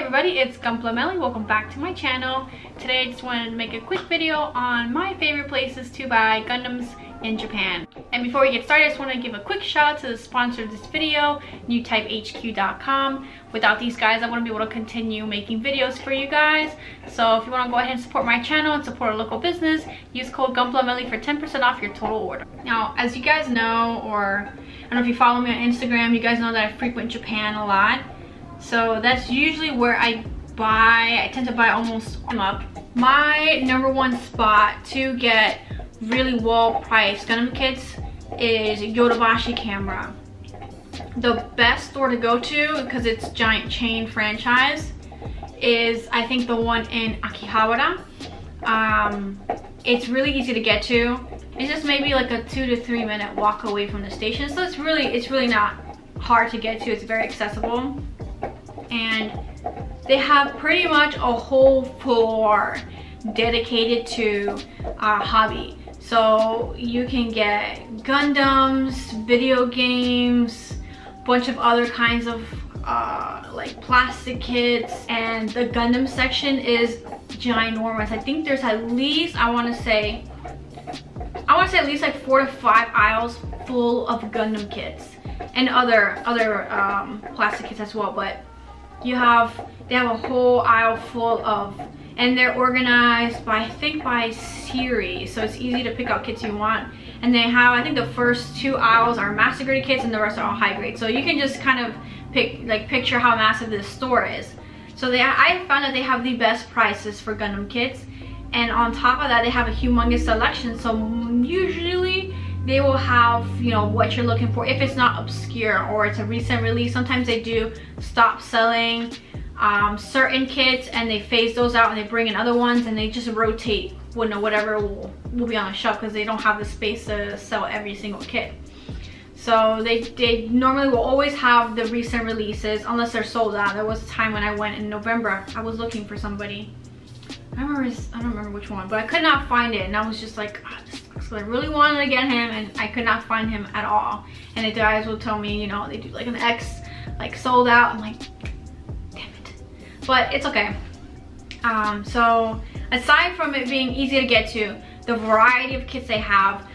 everybody, it's Gunpla. Welcome back to my channel. Today I just wanted to make a quick video on my favorite places to buy Gundams in Japan. And before we get started, I just want to give a quick shout out to the sponsor of this video, NEWTYPEHQ.com. Without these guys, I wouldn't be able to continue making videos for you guys. So if you want to go ahead and support my channel and support a local business, use code Gunpla for 10% off your total order. Now, as you guys know, or I don't know if you follow me on Instagram, you guys know that I frequent Japan a lot. So that's usually where I tend to buy almost up. My number one spot to get really well priced Gundam kits is Washi Camera. The best store to go to, because it's giant chain franchise, is I think the one in Akihabara. It's really easy to get to. It's just maybe like a 2 to 3 minute walk away from the station, so it's really not hard to get to. It's very accessible. And they have pretty much a whole floor dedicated to hobby. So you can get Gundams, video games, bunch of other kinds of like plastic kits, and the Gundam section is ginormous. I think there's at least, I want to say at least like 4 to 5 aisles full of Gundam kits and other plastic kits as well. But they have a whole aisle full of, and they're organized by, I think, by series, so it's easy to pick out kits you want. And they have, I think the first 2 aisles are master grade kits and the rest are all high grade, so you can just kind of picture how massive this store is. So I found that they have the best prices for Gundam kits, and on top of that they have a humongous selection. So usually they will have, you know, what you're looking for. If it's not obscure or it's a recent release, sometimes they do stop selling certain kits and they phase those out and they bring in other ones, and they just rotate whatever will be on the shelf because they don't have the space to sell every single kit. So they normally will always have the recent releases unless they're sold out. There was a time when I went in November, I was looking for somebody. I don't remember which one, but I could not find it, and I was just like, so I really wanted to get him and I could not find him at all. And the guys will tell me, you know, they do like an X, like sold out. I'm like, damn it. But it's okay. So aside from it being easy to get to, the variety of kits they have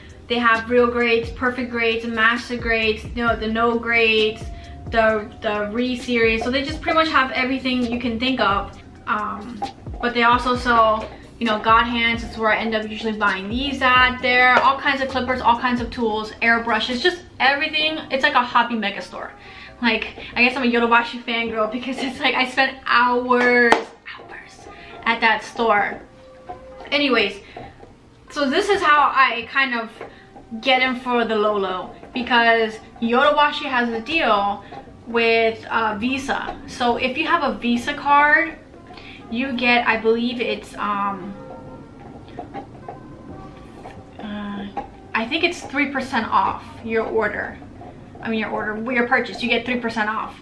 real grades, perfect grades, master grades, you know, the no grades, the re-series. So they just pretty much have everything you can think of. But they also sell, you know, God hands. It's where I end up usually buying these at there. All kinds of clippers, all kinds of tools, airbrushes, just everything. It's like a hobby mega store. Like, I guess I'm a Yodobashi fangirl because it's like I spent hours at that store. Anyways, so this is how I kind of get in for the low, because Yodobashi has a deal with Visa. So if you have a Visa card, you get, I believe it's I think it's 3% off your order. Your purchase, you get 3% off.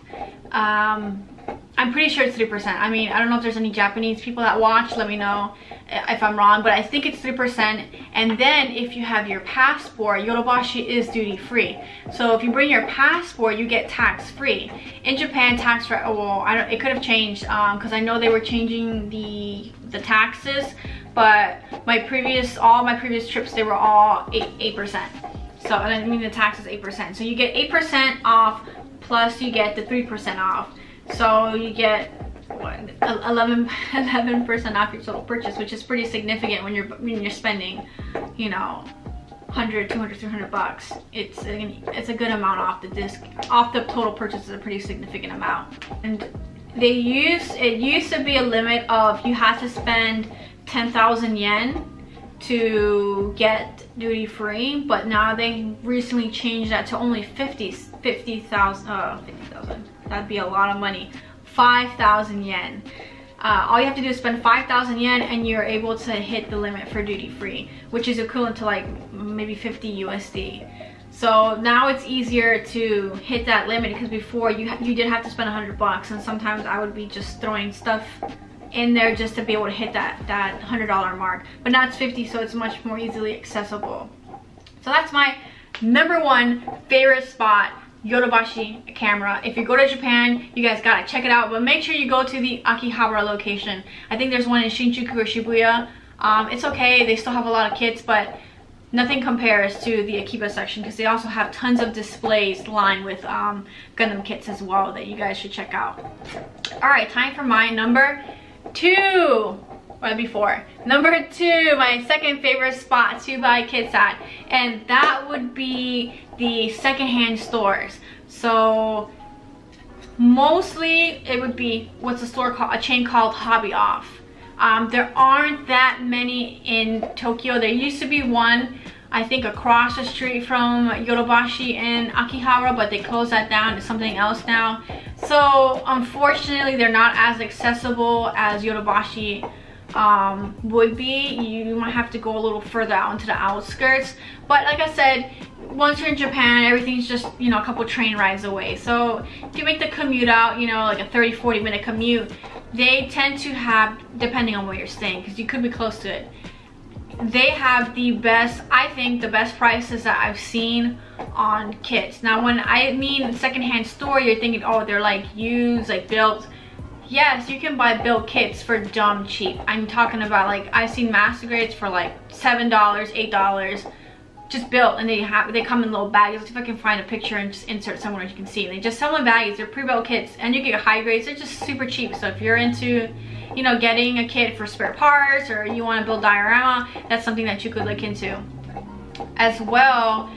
I'm pretty sure it's 3%. I mean, I don't know if there's any Japanese people that watch, let me know if I'm wrong, but I think it's 3%. And then if you have your passport, Yodobashi is duty free. So if you bring your passport, you get tax free. In Japan, tax rate, well, it could have changed because I know they were changing the taxes, but all my previous trips, they were all 8%. So, and I mean the tax is 8%. So you get 8% off, plus you get the 3% off. So you get what, 11% off your total purchase, which is pretty significant when you're spending, you know, 100, 200, 300 bucks. It's a good amount off the total purchase is a pretty significant amount. And it used to be a limit of you had to spend 10,000 yen to get duty free, but now they recently changed that to only 50,000. That'd be a lot of money. 5,000 yen. All you have to do is spend 5,000 yen and you're able to hit the limit for duty free, which is equivalent to like maybe 50 USD. So now it's easier to hit that limit, because before you did have to spend 100 bucks, and sometimes I would be just throwing stuff in there just to be able to hit that $100 mark. But now it's 50, so it's much more easily accessible. So that's my number one favorite spot, Washi Camera. If you go to Japan, you guys gotta check it out, but make sure you go to the Akihabara location. I think there's one in Shinjuku or Shibuya. It's okay, they still have a lot of kits, but nothing compares to the Akiba section because they also have tons of displays lined with Gundam kits as well that you guys should check out. All right, time for my number 2. Well, before number 2, my second favorite spot to buy kits at, and that would be the secondhand stores. So mostly it would be what's a store called, a chain called Hobby Off. There aren't that many in Tokyo. There used to be one, I think, across the street from Yodobashi and Akihabara, but they closed that down to something else now. So unfortunately, they're not as accessible as Yodobashi would be. You might have to go a little further out into the outskirts, but like I said, once you're in Japan, everything's just, you know, a couple train rides away. So if you make the commute out, you know, like a 30-40 minute commute, they tend to have, depending on where you're staying, because you could be close to it, they have the best, I think, the best prices that I've seen on kits. Now when I mean secondhand store, you're thinking, oh, they're like used, like built. Yes, you can buy built kits for dumb cheap. I'm talking about, like, I've seen master grades for like $7, $8, just built, and they come in little bags. If I can find a picture and just insert somewhere you can see. They just sell them in bags. They're pre-built kits, and you get high grades. They're just super cheap. So if you're into, you know, getting a kit for spare parts, or you want to build diorama, that's something that you could look into as well.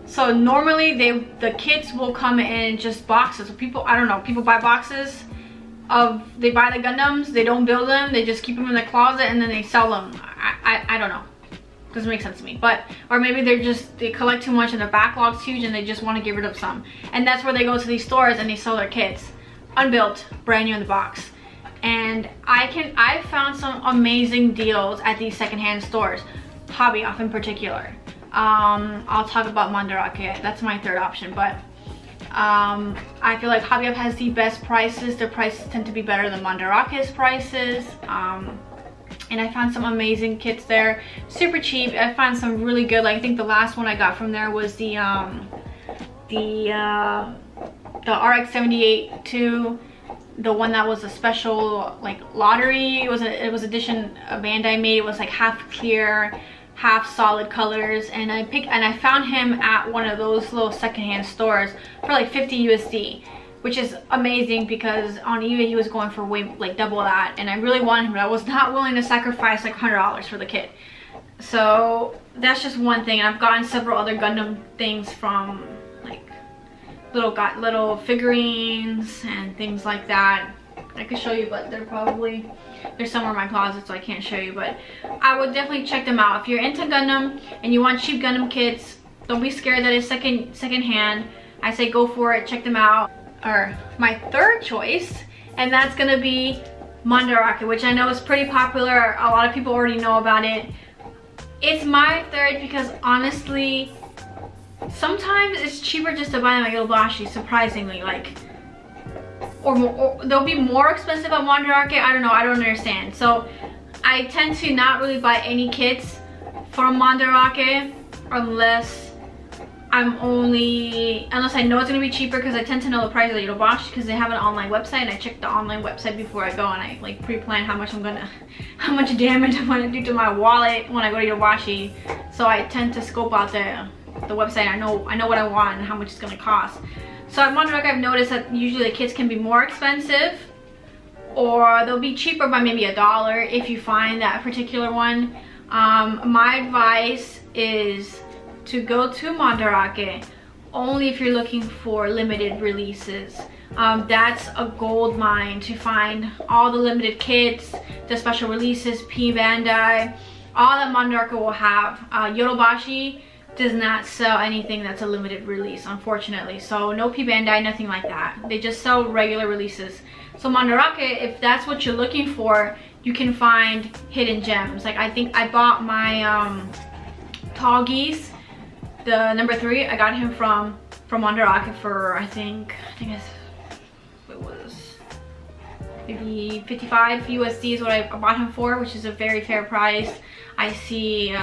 So normally the kits will come in just boxes. So people, I don't know, people buy boxes of, they buy the Gundams, they don't build them, they just keep them in the closet and then they sell them. I don't know, doesn't make sense to me. But, or maybe they collect too much and their backlog's huge and they just want to get rid of some, and that's where they go to these stores and they sell their kits unbuilt, brand new in the box. And I found some amazing deals at these secondhand stores, Hobby Off in particular. I'll talk about Mandarake, that's my third option, but I feel like Hobby Off has the best prices. Their prices tend to be better than Mandarake's prices. And I found some amazing kits there, super cheap. I found some really good, like I think the last one I got from there was the RX-78-2, the one that was a special like lottery. It was edition Bandai made. It was like half clear, half solid colors, and I found him at one of those little secondhand stores for like 50 USD, which is amazing because on eBay he was going for way like double that, and I really wanted him, but I was not willing to sacrifice like $100 for the kit. So that's just one thing. And I've gotten several other Gundam things from like little figurines and things like that. I could show you, but they're somewhere in my closet, so I can't show you. But I would definitely check them out if you're into Gundam and you want cheap Gundam kits. Don't be scared that it's secondhand. I say go for it, check them out. Or my third choice, and that's gonna be Mandarake, which I know is pretty popular. A lot of people already know about it. It's my third because honestly, sometimes it's cheaper just to buy them at Yodobashi, surprisingly. Like, or they'll be more expensive at Mandarake. I don't know, I don't understand. So I tend to not really buy any kits from Mandarake unless I know it's gonna be cheaper, because I tend to know the price of Yodobashi because they have an online website, and I check the online website before I go, and I like pre-plan how much damage I'm gonna do to my wallet when I go to Yodobashi. So I tend to scope out the website. I know what I want and how much it's gonna cost. So at Mandarake, I've noticed that usually the kits can be more expensive, or they'll be cheaper by maybe $1 if you find that particular one. My advice is to go to Mandarake only if you're looking for limited releases. That's a gold mine to find all the limited kits, the special releases, P Bandai, all that Mandarake will have. Yodobashi does not sell anything that's a limited release, unfortunately. So no P Bandai, nothing like that. They just sell regular releases. So Mandarake, if that's what you're looking for, you can find hidden gems. Like I think I bought my Tall Geese, the number 3. I got him from Mandarake for I think it was maybe 55 USD is what I bought him for, which is a very fair price. I see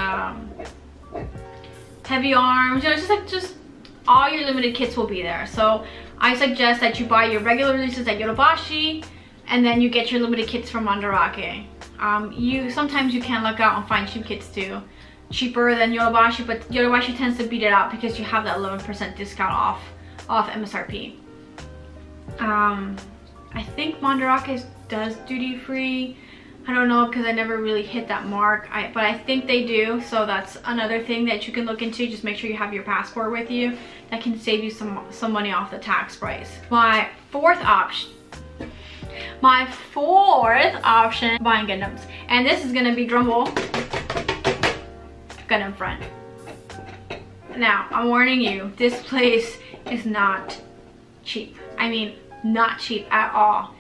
heavy arms, you know, just all your limited kits will be there. So I suggest that you buy your regular releases at Yodobashi, and then you get your limited kits from Mandarake. Sometimes you can luck out and find cheap kits too, cheaper than Yodobashi, but Yodobashi tends to beat it out because you have that 11% discount off MSRP. I think Mandarake does duty free. I don't know because I never really hit that mark, but I think they do, so that's another thing that you can look into. Just make sure you have your passport with you. That can save you some money off the tax price. My fourth option, buying Gundams, and this is gonna be drumroll, Gundam Front. Now, I'm warning you, this place is not cheap. I mean, not cheap at all.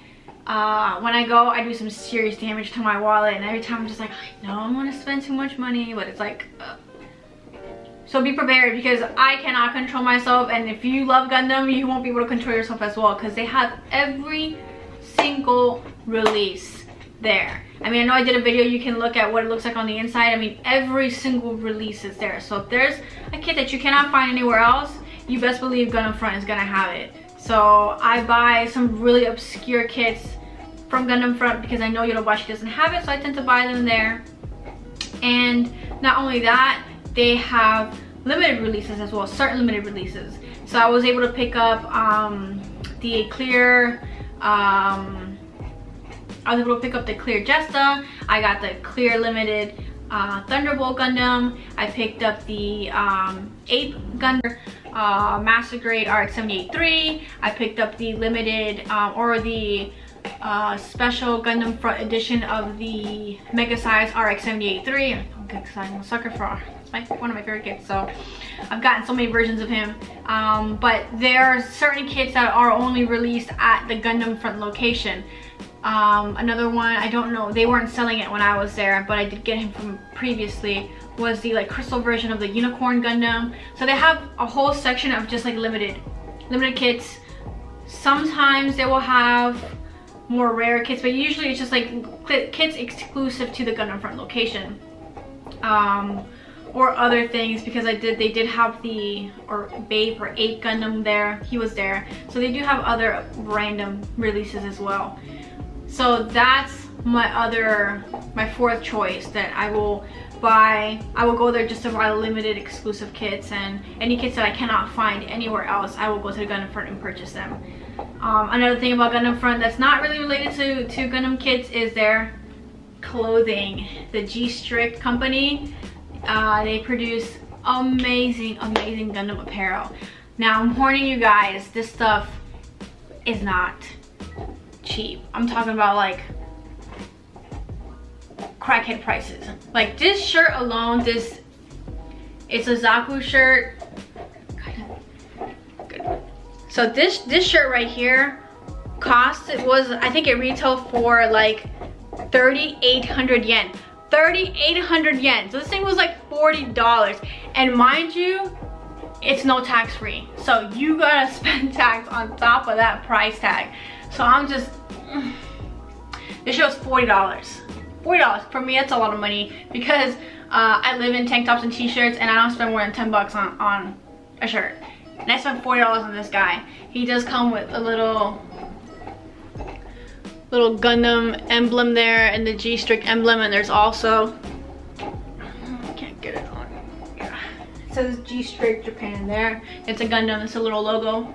When I go, I do some serious damage to my wallet, and every time I'm just like, I don't want to spend too much money, but it's like, so be prepared, because I cannot control myself, and if you love Gundam, you won't be able to control yourself as well, because they have every single release there. I mean, I know I did a video, you can look at what it looks like on the inside. I mean, every single release is there. So if there's a kit that you cannot find anywhere else, you best believe Gundam Front is gonna have it. So I buy some really obscure kits from Gundam Front because I know Yodobashi doesn't have it, so I tend to buy them there. And not only that, they have limited releases as well, certain limited releases. So I was able to pick up the clear, I was able to pick up the clear Jesta. I got the clear limited Thunderbolt Gundam. I picked up the 8th Gundam Master Grade RX-78-3. I picked up the limited or the special Gundam Front edition of the Mega Size RX-78-3. Because I'm a sucker for one of my favorite kits, so I've gotten so many versions of him. But there are certain kits that are only released at the Gundam Front location. Another one, I don't know, they weren't selling it when I was there, but I did get him from previously, was the like crystal version of the Unicorn Gundam. So they have a whole section of just like limited kits. Sometimes they will have more rare kits, but usually it's just like kits exclusive to the Gundam Front location. Or other things, because they did have the Babe or 8 Gundam there, he was there. So they do have other random releases as well. So that's my fourth choice, that I will buy. I will go there just to buy limited exclusive kits, and any kits that I cannot find anywhere else, I will go to the Gundam Front and purchase them. Another thing about Gundam Front that's not really related to Gundam kits is their clothing. The G-Strict company, they produce amazing Gundam apparel. Now I'm warning you guys, this stuff is not cheap. I'm talking about like crackhead prices. Like this shirt alone, it's a Zaku shirt. Good. So this shirt right here I think it retailed for like 3,800 yen. 3,800 yen. So this thing was like $40. And mind you, it's no tax free. So you gotta spend tax on top of that price tag. So I'm just, this show's $40. $40, for me that's a lot of money, because I live in tank tops and t-shirts, and I don't spend more than 10 bucks on a shirt. And I spent $40 on this guy. He does come with a little Gundam emblem there, and the G-Strict emblem, and there's also, I can't get it on, yeah. It says G-Strict Japan there. It's a Gundam, it's a little logo.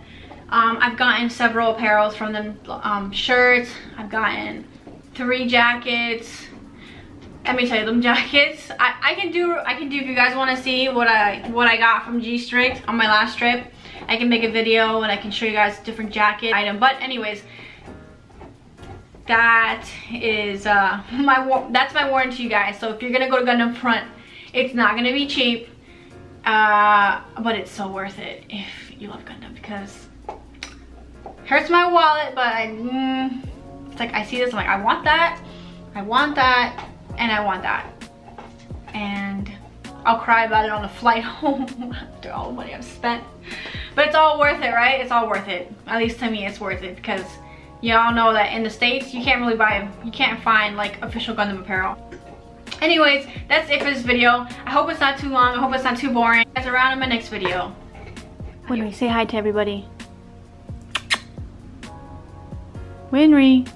I've gotten several apparels from them, shirts. I've gotten 3 jackets. Let me tell you, them jackets, I can do if you guys want to see what I got from G-Strict on my last trip. I can make a video and I can show you guys different jacket item. But anyways, that is that's my warning to you guys. So if you're gonna go to Gundam Front, it's not gonna be cheap, but it's so worth it if you love Gundam, because hurts my wallet, but it's like I see this, I'm like, I want that, and I want that, and I'll cry about it on the flight home after all the money I've spent. But it's all worth it, right? It's all worth it. At least to me, it's worth it, because y'all know that in the States, you can't really buy them. You can't find like official Gundam apparel. Anyways, that's it for this video. I hope it's not too long. I hope it's not too boring. Guys, around in my next video. Winry, say hi to everybody. Winry.